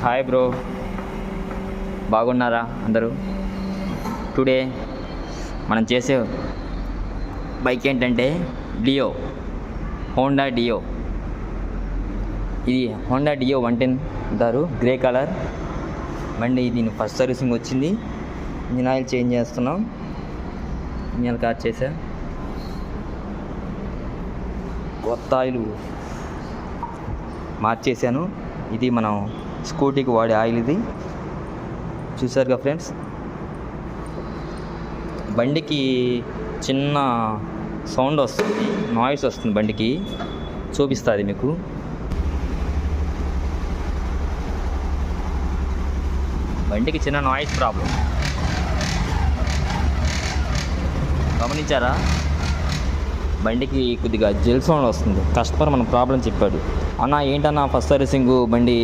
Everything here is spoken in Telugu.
హాయ్ బ్రో, బాగున్నారా అందరూ? టుడే మనం చేసే బైక్ ఏంటంటే డియో, హోండా డియో. ఇది హోండా డియో 110 అంటారు, గ్రే కలర్ బండి. దీని ఫస్ట్ సర్వీసింగ్ వచ్చింది. ఇంజిన్ ఆయిల్ చేంజ్ చేస్తున్నాం, ఇంజిన్ కార్ చేసా, కొత్త ఆయిల్ మార్చేసాను. ఇది మనం స్కూటీకి వాడే ఆయిల్. ఇది చూసారుగా ఫ్రెండ్స్. బండికి చిన్న సౌండ్ వస్తుంది, నాయిస్ వస్తుంది బండికి, చూపిస్తుంది మీకు. బండికి చిన్న నాయిస్ ప్రాబ్లం గమనించారా? బండికి కొద్దిగా జెల్ సౌండ్ వస్తుంది. కస్టమర్ మన ప్రాబ్లం చెప్పాడు. అన్న ఏంటన్నా ఫస్ట్ సర్వీసింగ్ బండి